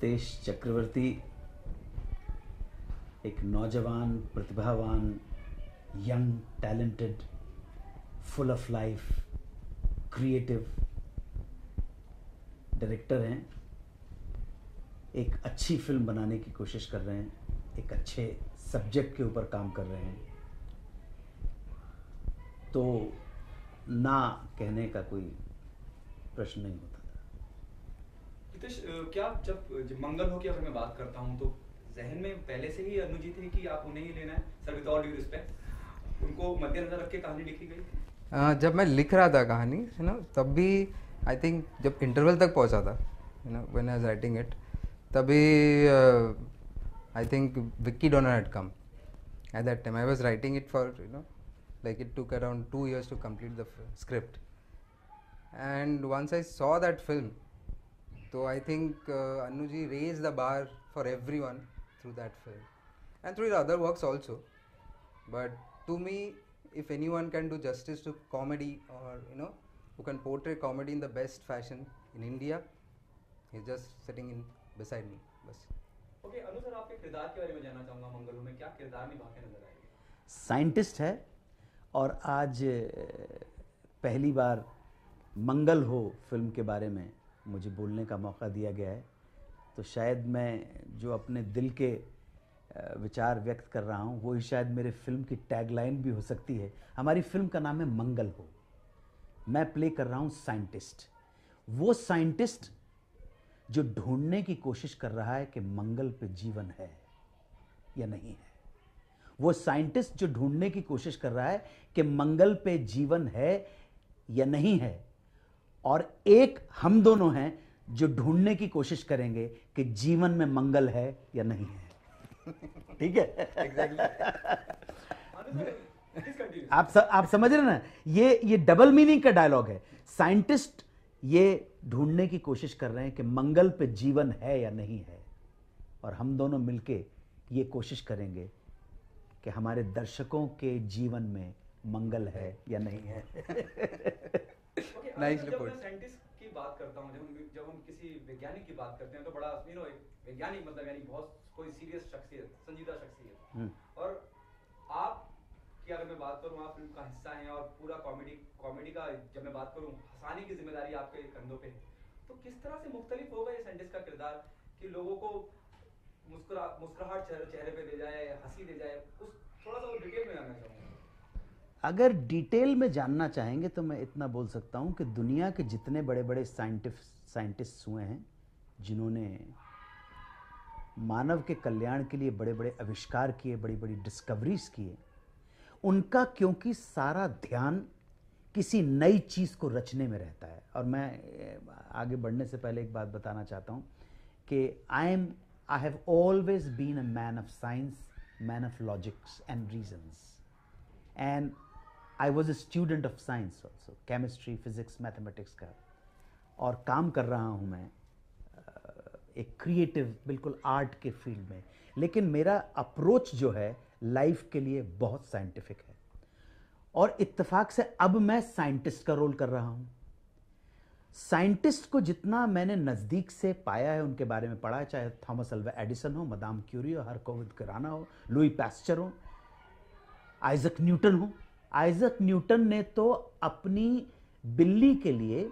रितेश चक्रवर्ती एक नौजवान, प्रतिभावान, young, talented, full of life, creative director हैं। एक अच्छी फिल्म बनाने की कोशिश कर रहे हैं, एक अच्छे सब्जेक्ट के ऊपर काम कर रहे हैं, तो ना कहने का कोई प्रश्न नहीं होता। रितेश, क्या जब मंगल हो की अगर मैं बात करता हूँ तो जहन में पहले से ही अनु जी थे कि आप उन्हें ही लेना है? Sir, with all due respect, उनको मद्देनजर रख के कहानी लिखी गई? जब मैं लिख रहा था कहानी, तब भी आई थिंक जब इंटरवल तक पहुंचा था, when I was writing it, तभी I think Vicky Donor had come at that time. I was writing it for like it took around 2 years to complete the script, and once I saw that film, so I think Anu ji raised the bar for everyone through that film and through his other works also. But to me, if anyone can do justice to comedy, or who can portray comedy in the best fashion in India, he's just sitting in beside me. बस. Okay, अनु sir, आपके किरदार के बारे में जानना चाहूँगा। मंगलों में क्या किरदार निभा के नजर आएगा? साइंटिस्ट है और आज पहली बार मंगल हो फिल्म के बारे में मुझे बोलने का मौका दिया गया है, तो शायद मैं जो अपने दिल के विचार व्यक्त कर रहा हूँ वो ही शायद मेरे फिल्म की टैगलाइन भी हो सकती है। हमारी फिल्म का नाम है मंगल हो। मैं प्ले कर रहा हूँ साइंटिस्ट, वो साइंटिस्ट जो ढूंढने की कोशिश कर रहा है कि मंगल पे जीवन है या नहीं है। वो साइंटिस्ट जो ढूंढने की कोशिश कर रहा है कि मंगल पे जीवन है या नहीं है, और एक हम दोनों हैं जो ढूंढने की कोशिश करेंगे कि जीवन में मंगल है या नहीं है। ठीक है? आप समझ रहे ना, ये डबल मीनिंग का डायलॉग है। साइंटिस्ट ये ढूंढने की कोशिश कर रहे हैं कि मंगल पे जीवन है या नहीं है, और हम दोनों मिलके ये कोशिश करेंगे कि हमारे दर्शकों के जीवन में मंगल है या नहीं है। नाइस जब रिपोर्ट. मैं साइंटिस्ट की बात करता हूँ, जब हम किसी वैज्ञानिक की बात करते हैं तो बड़ा एक वैज्ञानिक मतलब यानी बहुत कोई सीरियस शख्सियत, संजीदा शख्सियत, और आप की अगर मैं बात करूँ, आप फिल्म का हिस्सा हैं और पूरा कॉमेडी का जब मैं बात करूँ, हंसाने की जिम्मेदारी आपके कंधों पे है, तो किस तरह से मुख्तलिफ होगा ये साइंटिस्ट का किरदार कि लोगों को मुस्कुराहट चेहरे पे दे जाए, हंसी दे जाए? उस थोड़ा सा वो डिटेल में जानना चाहूँगा। अगर डिटेल में जानना चाहेंगे तो मैं इतना बोल सकता हूं कि दुनिया के जितने बड़े बड़े साइंटिस्ट हुए हैं, जिन्होंने मानव के कल्याण के लिए बड़े बड़े आविष्कार किए, बड़ी बड़ी डिस्कवरीज किए, उनका क्योंकि सारा ध्यान किसी नई चीज़ को रचने में रहता है। और मैं आगे बढ़ने से पहले एक बात बताना चाहता हूं कि I have always been a man of science, man of logics and reasons, and I was a student of science also, chemistry, physics, mathematics का, और काम कर रहा हूँ मैं एक क्रिएटिव बिल्कुल आर्ट के फील्ड में, लेकिन मेरा अप्रोच जो है लाइफ के लिए बहुत साइंटिफिक है, और इत्तेफाक से अब मैं साइंटिस्ट का रोल कर रहा हूँ। साइंटिस्ट को जितना मैंने नज़दीक से पाया है, उनके बारे में पढ़ा है, चाहे थॉमस अल्वा एडिसन हो, मदाम क्यूरी हो, हरकोविद कुराना हो, लुई पैस्चर हो, आइजक न्यूटन हो। आइजक न्यूटन ने तो अपनी बिल्ली के लिए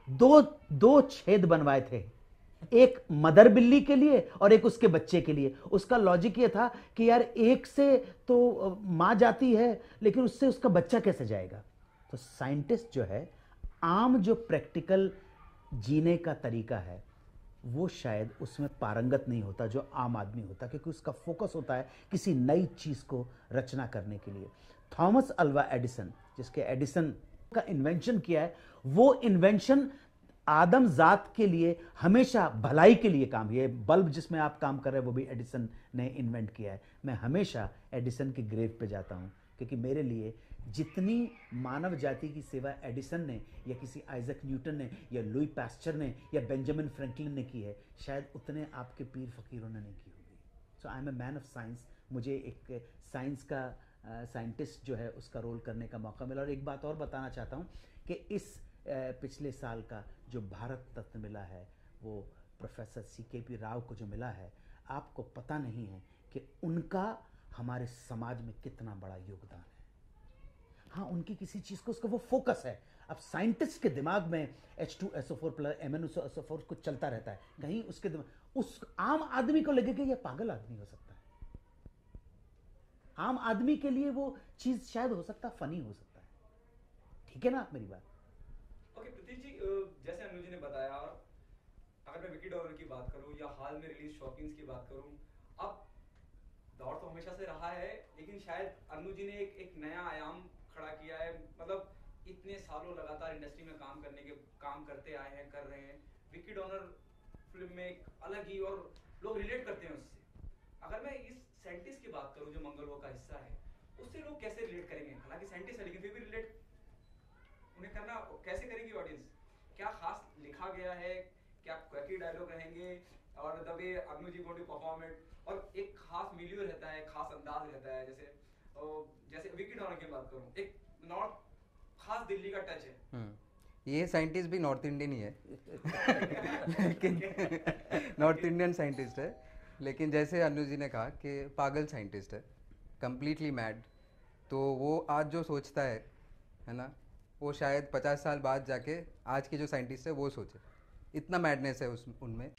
दो छेद बनवाए थे, एक मदर बिल्ली के लिए और एक उसके बच्चे के लिए। उसका लॉजिक ये था कि यार एक से तो माँ जाती है, लेकिन उससे उसका बच्चा कैसे जाएगा। तो साइंटिस्ट जो है, आम जो प्रैक्टिकल जीने का तरीका है वो शायद उसमें पारंगत नहीं होता जो आम आदमी होता, क्योंकि उसका फोकस होता है किसी नई चीज़ को रचना करने के लिए। थॉमस अल्वा एडिसन, जिसके एडिसन का इन्वेंशन किया है, वो इन्वेंशन आदम जात के लिए हमेशा भलाई के लिए काम। ये बल्ब जिसमें आप काम कर रहे हैं वो भी एडिसन ने इन्वेंट किया है। मैं हमेशा एडिसन की ग्रेव पे जाता हूँ, क्योंकि मेरे लिए जितनी मानव जाति की सेवा एडिसन ने या किसी आइजक न्यूटन ने या लुई पैस्चर ने या बेंजामिन फ्रैंकलिन ने की है, शायद उतने आपके पीर फकीरों ने नहीं की होगी। So I am a man of science. मुझे एक साइंस का साइंटिस्ट जो है उसका रोल करने का मौका मिला। और एक बात और बताना चाहता हूँ कि इस पिछले साल का जो भारत रत्न मिला है वो प्रोफेसर CKP राव को जो मिला है, आपको पता नहीं है कि उनका हमारे समाज में कितना बड़ा योगदान है। हाँ, उनकी किसी चीज़ को उसका वो फोकस है। अब साइंटिस्ट के दिमाग में H2SO4 प्लस MnSO4 कुछ चलता रहता है, कहीं उसके दिमाग, उस आम आदमी को लगेगा ये पागल आदमी हो सकता है। आम आदमी के लिए वो चीज़ शायद हो सकता है फनी हो सकता है। ठीक है ना आप मेरी बात? ओके प्रतीक जी, जैसे अनुज जी ने बताया, और अगर मैं विकी डॉनर की बात करूं या हाल में रिलीज शॉकिंग्स की बात करूं, अब दौर तो हमेशा से रहा है, लेकिन शायद अनुज जी ने एक नया आयाम खड़ा किया है। मतलब इतने सालों लगातार इंडस्ट्री में काम करते आए हैं, कर रहे हैं। विकी डॉनर फिल्म में एक अलग ही, और लोग रिलेट करते हैं उससे। अगर मैं इस साइंटिस्ट की बात करूं जो मंगलवा का हिस्सा है, उससे लोग कैसे रिलेट करेंगे? हालांकि साइंटिस्ट है लेकिन फिर भी रिलेट उन्हें करना कैसे करेगी ऑडियंस? क्या खास लिखा गया है? क्या क्वैकी डायलॉग रहेंगे? और the way Anu ji going to perform it, और एक खास मिलियो रहता है, खास अंदाज रहता है। जैसे विकी डॉनर की बात करूं, एक नॉर्थ खास दिल्ली का टच है। ये साइंटिस्ट भी नॉर्थ इंडियन ही है लेकिन नॉर्थ इंडियन साइंटिस्ट है, लेकिन जैसे अनु जी ने कहा कि पागल साइंटिस्ट है, कंप्लीटली मैड। तो वो आज जो सोचता है ना, वो शायद 50 साल बाद जाके आज के जो साइंटिस्ट है वो सोचे। इतना मैडनेस है उनमें।